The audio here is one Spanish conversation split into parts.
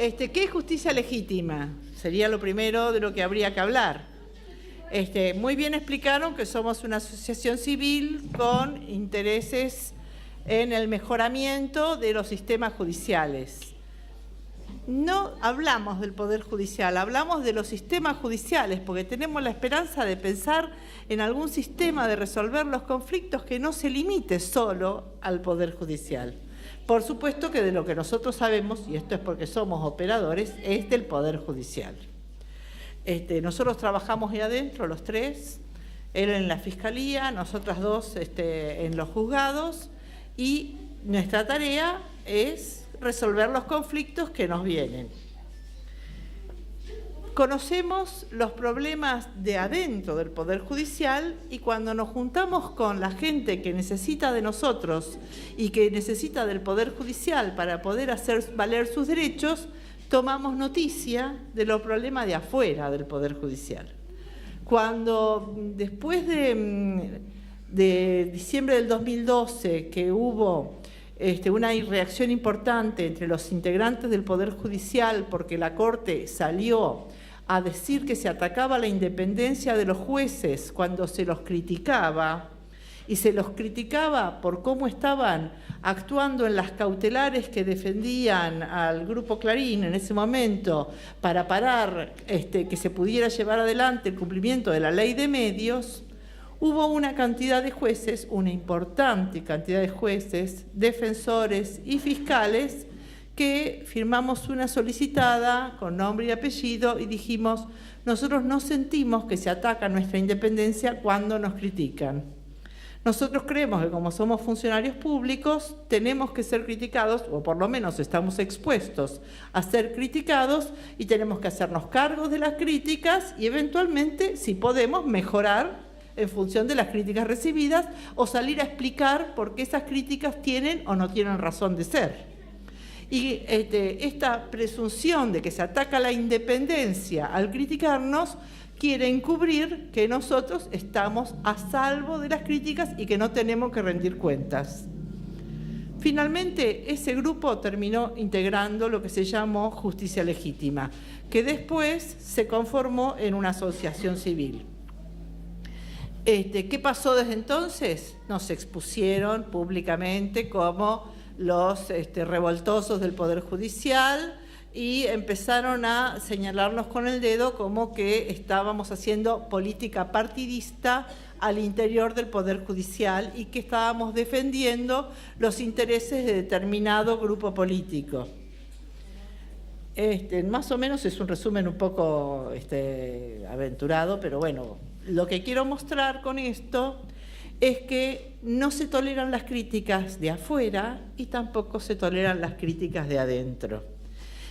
¿Qué es justicia legítima? Sería lo primero de lo que habría que hablar. Muy bien explicaron que somos una asociación civil con intereses en el mejoramiento de los sistemas judiciales. No hablamos del Poder Judicial, hablamos de los sistemas judiciales, porque tenemos la esperanza de pensar en algún sistema de resolver los conflictos que no se limite solo al Poder Judicial. Por supuesto que de lo que nosotros sabemos, y esto es porque somos operadores, es del Poder Judicial. Nosotros trabajamos ahí adentro, los tres, él en la Fiscalía, nosotras dos en los juzgados, y nuestra tarea es resolver los conflictos que nos vienen. Conocemos los problemas de adentro del Poder Judicial y cuando nos juntamos con la gente que necesita de nosotros y que necesita del Poder Judicial para poder hacer valer sus derechos, tomamos noticia de los problemas de afuera del Poder Judicial. Cuando después de diciembre del 2012 que hubo una reacción importante entre los integrantes del Poder Judicial porque la Corte salió a decir que se atacaba la independencia de los jueces cuando se los criticaba, y se los criticaba por cómo estaban actuando en las cautelares que defendían al Grupo Clarín en ese momento para parar que se pudiera llevar adelante el cumplimiento de la ley de medios. Hubo una cantidad de jueces, una importante cantidad de jueces, defensores y fiscales que firmamos una solicitada con nombre y apellido y dijimos, nosotros no sentimos que se ataca nuestra independencia cuando nos critican. Nosotros creemos que como somos funcionarios públicos tenemos que ser criticados, o por lo menos estamos expuestos a ser criticados y tenemos que hacernos cargo de las críticas y eventualmente, si podemos, mejorar en función de las críticas recibidas o salir a explicar por qué esas críticas tienen o no tienen razón de ser. Y esta presunción de que se ataca la independencia al criticarnos quiere encubrir que nosotros estamos a salvo de las críticas y que no tenemos que rendir cuentas. Finalmente, ese grupo terminó integrando lo que se llamó Justicia Legítima, que después se conformó en una asociación civil. ¿Qué pasó desde entonces? Nos expusieron públicamente como los revoltosos del Poder Judicial y empezaron a señalarnos con el dedo como que estábamos haciendo política partidista al interior del Poder Judicial y que estábamos defendiendo los intereses de determinado grupo político. Más o menos es un resumen un poco aventurado, pero bueno, lo que quiero mostrar con esto es que no se toleran las críticas de afuera y tampoco se toleran las críticas de adentro.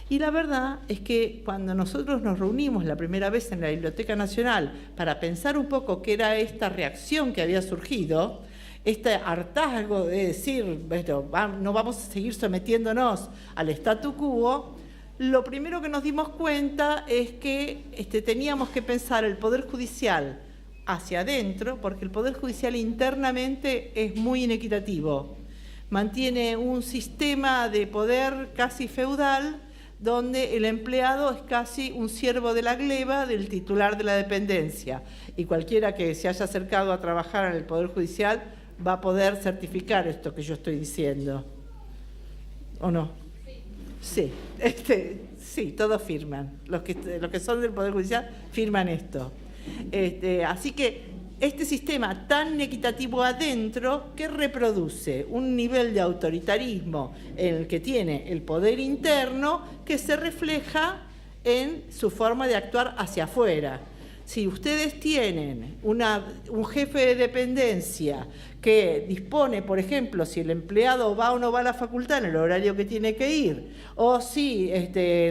Y la verdad es que cuando nosotros nos reunimos la primera vez en la Biblioteca Nacional para pensar un poco qué era esta reacción que había surgido, este hartazgo de decir, bueno, no vamos a seguir sometiéndonos al statu quo, lo primero que nos dimos cuenta es que teníamos que pensar el Poder Judicial hacia adentro, porque el Poder Judicial internamente es muy inequitativo. Mantiene un sistema de poder casi feudal, donde el empleado es casi un siervo de la gleba del titular de la dependencia. Y cualquiera que se haya acercado a trabajar en el Poder Judicial va a poder certificar esto que yo estoy diciendo. ¿O no? Sí, sí, todos firman. Los que son del Poder Judicial firman esto. Así que este sistema tan inequitativo adentro que reproduce un nivel de autoritarismo en el que tiene el poder interno que se refleja en su forma de actuar hacia afuera. Si ustedes tienen un jefe de dependencia que dispone, por ejemplo, si el empleado va o no va a la facultad en el horario que tiene que ir, o si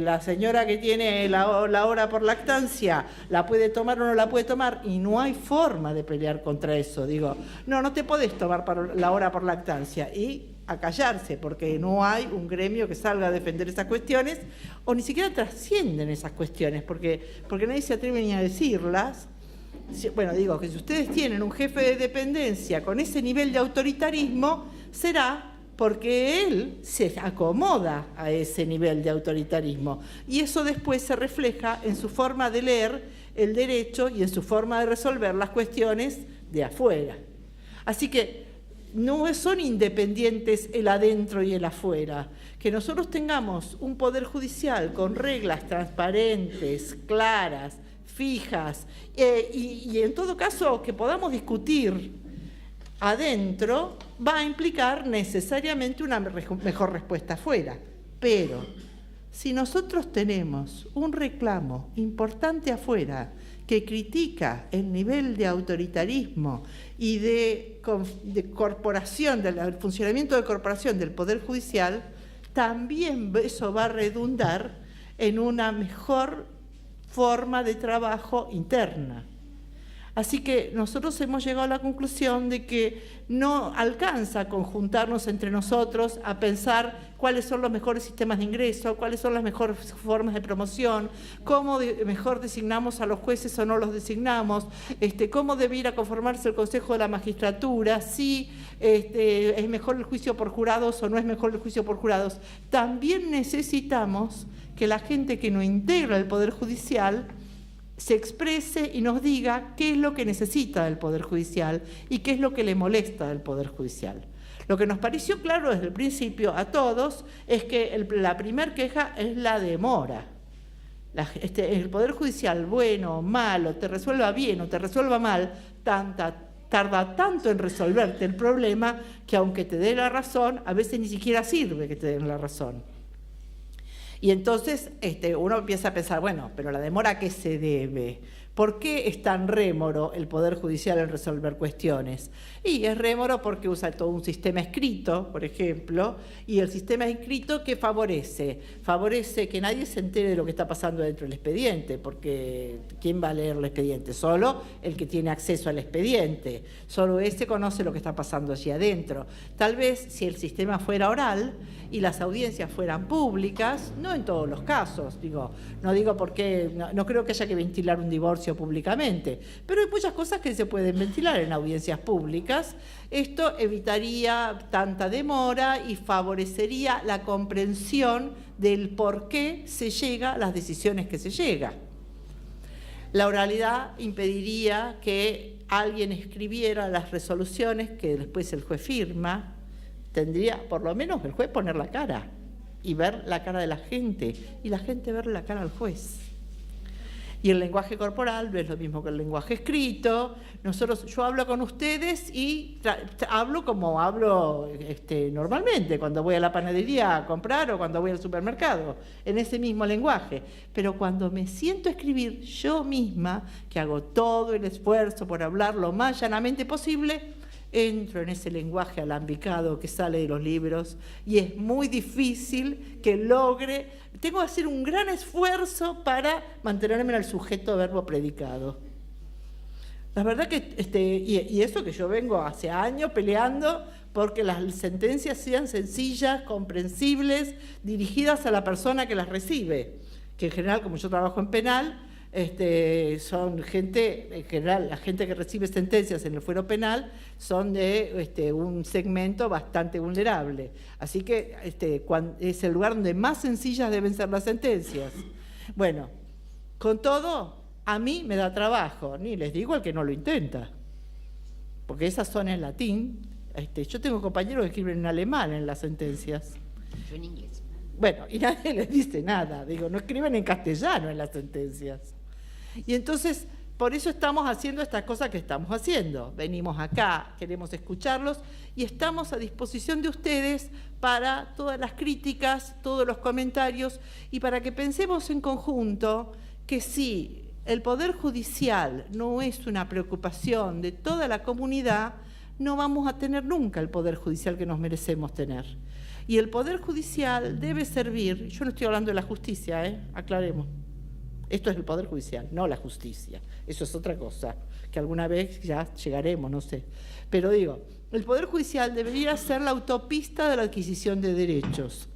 la señora que tiene la hora por lactancia la puede tomar o no la puede tomar, y no hay forma de pelear contra eso. Digo, no te podés tomar la hora por lactancia, y a callarse, porque no hay un gremio que salga a defender esas cuestiones, o ni siquiera trascienden esas cuestiones, porque nadie se atreve ni a decirlas. Bueno, digo que si ustedes tienen un jefe de dependencia con ese nivel de autoritarismo, será porque él se acomoda a ese nivel de autoritarismo. Y eso después se refleja en su forma de leer el derecho y en su forma de resolver las cuestiones de afuera. Así que no son independientes el adentro y el afuera. Que nosotros tengamos un poder judicial con reglas transparentes, claras, fijas, y en todo caso que podamos discutir adentro, va a implicar necesariamente una mejor respuesta afuera. Pero si nosotros tenemos un reclamo importante afuera que critica el nivel de autoritarismo y de corporación, del funcionamiento de corporación del Poder Judicial, también eso va a redundar en una mejor forma de trabajo interna. Así que nosotros hemos llegado a la conclusión de que no alcanza a conjuntarnos entre nosotros a pensar cuáles son los mejores sistemas de ingreso, cuáles son las mejores formas de promoción, cómo mejor designamos a los jueces o no los designamos, cómo debiera conformarse el Consejo de la Magistratura, si es mejor el juicio por jurados o no es mejor el juicio por jurados. También necesitamos que la gente que nos integra el Poder Judicial se exprese y nos diga qué es lo que necesita del Poder Judicial y qué es lo que le molesta del Poder Judicial. Lo que nos pareció claro desde el principio a todos es que la primer queja es la demora. El Poder Judicial, bueno o malo, te resuelva bien o te resuelva mal, tarda tanto en resolverte el problema que aunque te dé la razón, a veces ni siquiera sirve que te den la razón. Y entonces uno empieza a pensar, bueno, pero la demora ¿a qué se debe? ¿Por qué es tan rémoro el Poder Judicial en resolver cuestiones? Y es rémoro porque usa todo un sistema escrito, por ejemplo, y el sistema escrito ¿qué favorece? Favorece que nadie se entere de lo que está pasando dentro del expediente, porque ¿quién va a leer el expediente? Solo el que tiene acceso al expediente, solo ese conoce lo que está pasando allí adentro. Tal vez si el sistema fuera oral y las audiencias fueran públicas, no en todos los casos, no digo porque, no creo que haya que ventilar un divorcio públicamente, pero hay muchas cosas que se pueden ventilar en audiencias públicas. Esto evitaría tanta demora y favorecería la comprensión del por qué se llega a las decisiones que se llega. La oralidad impediría que alguien escribiera las resoluciones que después el juez firma. Tendría, por lo menos, el juez poner la cara y ver la cara de la gente y la gente ver la cara al juez. Y el lenguaje corporal no es lo mismo que el lenguaje escrito. Yo hablo con ustedes y hablo como hablo normalmente, cuando voy a la panadería a comprar o cuando voy al supermercado, en ese mismo lenguaje. Pero cuando me siento a escribir yo misma, que hago todo el esfuerzo por hablar lo más llanamente posible, entro en ese lenguaje alambicado que sale de los libros y es muy difícil que logre, tengo que hacer un gran esfuerzo para mantenerme en el sujeto verbo predicado. La verdad que, y eso que yo vengo hace años peleando porque las sentencias sean sencillas, comprensibles, dirigidas a la persona que las recibe, que en general, como yo trabajo en penal, son gente, en general, la gente que recibe sentencias en el fuero penal son de un segmento bastante vulnerable. Así que es el lugar donde más sencillas deben ser las sentencias. Bueno, con todo, a mí me da trabajo, ni les digo al que no lo intenta, porque esas son en latín. Yo tengo compañeros que escriben en alemán en las sentencias. Yo en inglés. Bueno, y nadie les dice nada, no escriben en castellano en las sentencias. Y entonces, por eso estamos haciendo estas cosas que estamos haciendo. Venimos acá, queremos escucharlos y estamos a disposición de ustedes para todas las críticas, todos los comentarios y para que pensemos en conjunto que si el Poder Judicial no es una preocupación de toda la comunidad, no vamos a tener nunca el Poder Judicial que nos merecemos tener. Y el Poder Judicial debe servir, yo no estoy hablando de la justicia, aclaremos. Esto es el Poder Judicial, no la justicia. Eso es otra cosa, que alguna vez ya llegaremos, no sé. Pero digo, el Poder Judicial debería ser la autopista de la adquisición de derechos.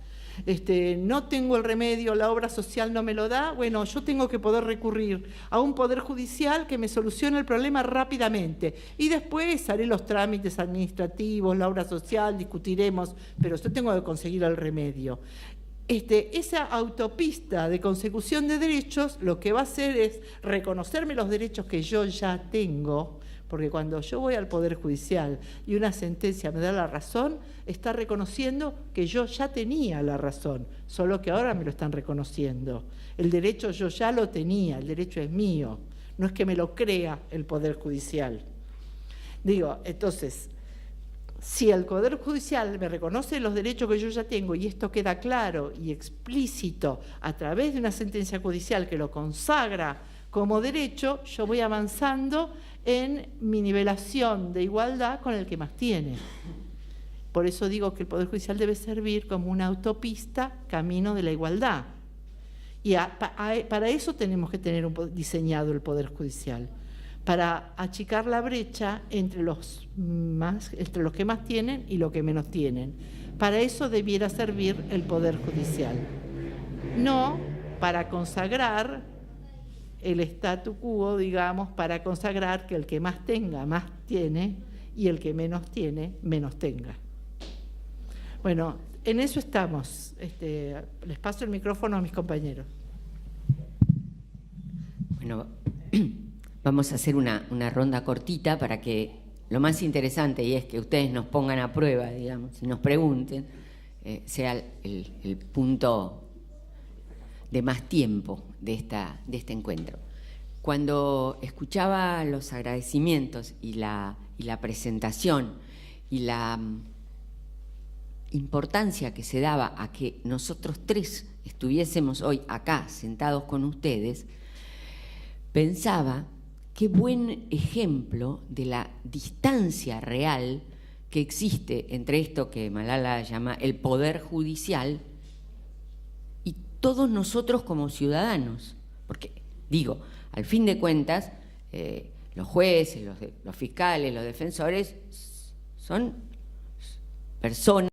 no tengo el remedio, la obra social no me lo da, bueno, yo tengo que poder recurrir a un poder judicial que me solucione el problema rápidamente. Y después haré los trámites administrativos, la obra social, discutiremos, pero yo tengo que conseguir el remedio. Esa autopista de consecución de derechos lo que va a hacer es reconocerme los derechos que yo ya tengo, porque cuando yo voy al Poder Judicial y una sentencia me da la razón, está reconociendo que yo ya tenía la razón, solo que ahora me lo están reconociendo. El derecho yo ya lo tenía, el derecho es mío, no es que me lo crea el Poder Judicial. Digo, entonces, si el Poder Judicial me reconoce los derechos que yo ya tengo y esto queda claro y explícito a través de una sentencia judicial que lo consagra como derecho, yo voy avanzando en mi nivelación de igualdad con el que más tiene. Por eso digo que el Poder Judicial debe servir como una autopista camino de la igualdad. Y para eso tenemos que tener diseñado el Poder Judicial, para achicar la brecha entre los que más tienen y los que menos tienen. Para eso debiera servir el Poder Judicial, no para consagrar el statu quo, digamos, para consagrar que el que más tenga, más tiene, y el que menos tiene, menos tenga. Bueno, en eso estamos. Les paso el micrófono a mis compañeros. Bueno, vamos a hacer una ronda cortita para que lo más interesante, y es que ustedes nos pongan a prueba, digamos, y nos pregunten, sea el punto de más tiempo de este encuentro. Cuando escuchaba los agradecimientos y la presentación y la importancia que se daba a que nosotros tres estuviésemos hoy acá sentados con ustedes, pensaba qué buen ejemplo de la distancia real que existe entre esto que Malala llama el poder judicial y todos nosotros como ciudadanos. Porque, digo, al fin de cuentas, los jueces, los fiscales, los defensores son personas